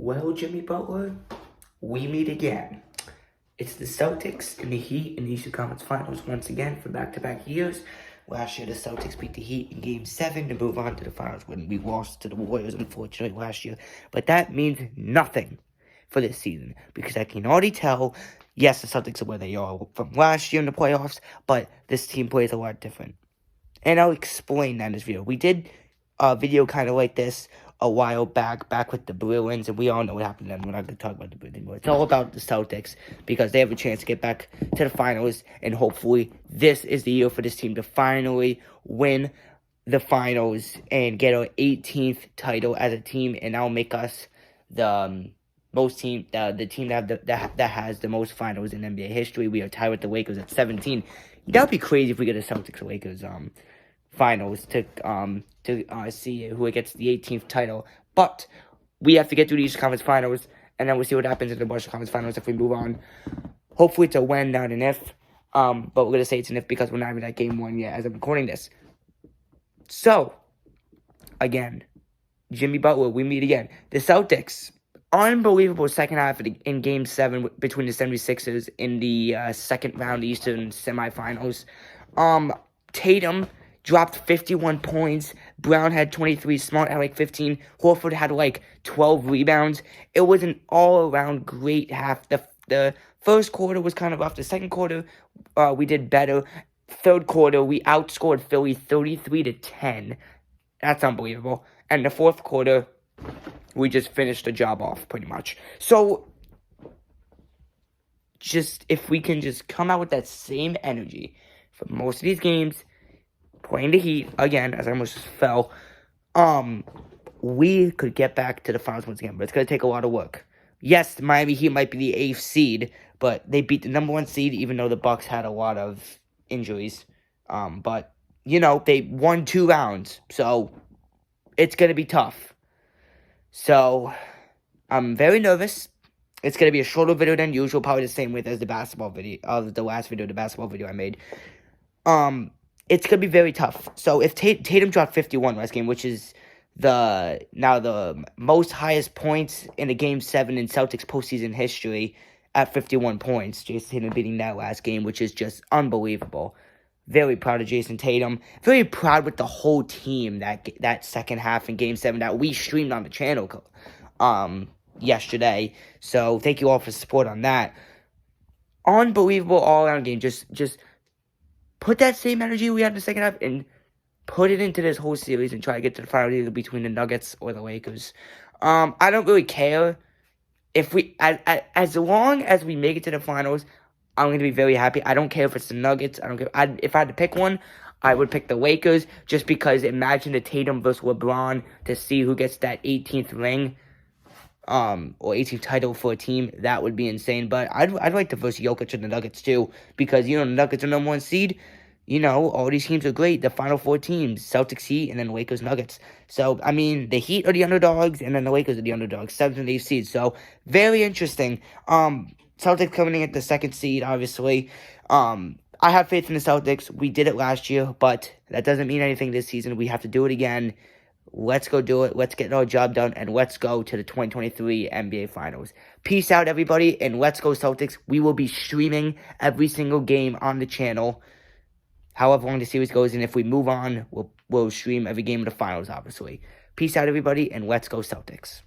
Well, Jimmy Butler, we meet again. It's the Celtics and the Heat in the Eastern Conference Finals once again for back-to-back years. Last year, the Celtics beat the Heat in Game 7 to move on to the finals when we lost to the Warriors, unfortunately, last year. But that means nothing for this season because I can already tell, yes, the Celtics are where they are from last year in the playoffs, but this team plays a lot different. And I'll explain that in this video. We did a video kind of like this a while back with the Bruins, and we all know what happened then. We're not going to talk about the Bruins anymore. It's all about the Celtics because they have a chance to get back to the finals, and hopefully this is the year for this team to finally win the finals and get our 18th title as a team, and that'll make us the team that has the most finals in NBA history. We are tied with the Lakers at 17. That would be crazy if we get a Celtics Lakers finals to see who gets the 18th title. But we have to get through the Eastern Conference Finals, and then we'll see what happens in the Boston Conference Finals if we move on. Hopefully it's a when, not an if. But we're going to say it's an if because we're not even at Game 1 yet as I'm recording this. So, again, Jimmy Butler, we meet again. The Celtics, unbelievable second half in Game 7 between the 76ers in the second round Eastern semifinals. Tatum dropped 51 points. Brown had 23. Smart had 15. Horford had 12 rebounds. It was an all-around great half. The first quarter was kind of rough. The second quarter, we did better. Third quarter, we outscored Philly 33-10. That's unbelievable. And the fourth quarter, we just finished the job off, pretty much. So, if we can just come out with that same energy for most of these games, playing the Heat, again, as I almost fell, we could get back to the finals once again, but it's going to take a lot of work. Yes, the Miami Heat might be the 8th seed, but they beat the number 1 seed, even though the Bucks had a lot of injuries. But, they won 2 rounds, so it's going to be tough. So, I'm very nervous. It's going to be a shorter video than usual, probably the same width as the basketball video, the basketball video I made. It's going to be very tough. So, if Tatum dropped 51 last game, which is now the most highest points in a Game 7 in Celtics postseason history at 51 points. Jason Tatum beating that last game, which is just unbelievable. Very proud of Jason Tatum. Very proud with the whole team that second half in Game 7 that we streamed on the channel yesterday. So, thank you all for support on that. Unbelievable all-around game. Just put that same energy we had in the second half and put it into this whole series and try to get to the final either between the Nuggets or the Lakers. I don't really care if as long as we make it to the finals, I'm going to be very happy. I don't care if it's the Nuggets. I don't care. If I had to pick one, I would pick the Lakers just because imagine the Tatum versus LeBron to see who gets that 18th ring. Or 18th title for a team, that would be insane. But I'd like to verse Jokic and the Nuggets too, because the Nuggets are number 1 seed. All these teams are great. The final 4 teams, Celtics, Heat, and then Lakers, Nuggets. So the Heat are the underdogs, and then the Lakers are the underdogs, 7th and 8th seeds. So very interesting. Celtics coming in at the 2nd seed, obviously. I have faith in the Celtics. We did it last year, but that doesn't mean anything this season. We have to do it again. Let's go do it. Let's get our job done, and let's go to the 2023 NBA Finals. Peace out, everybody, and let's go Celtics. We will be streaming every single game on the channel, however long the series goes, and if we move on, we'll stream every game of the finals, obviously. Peace out, everybody, and let's go Celtics.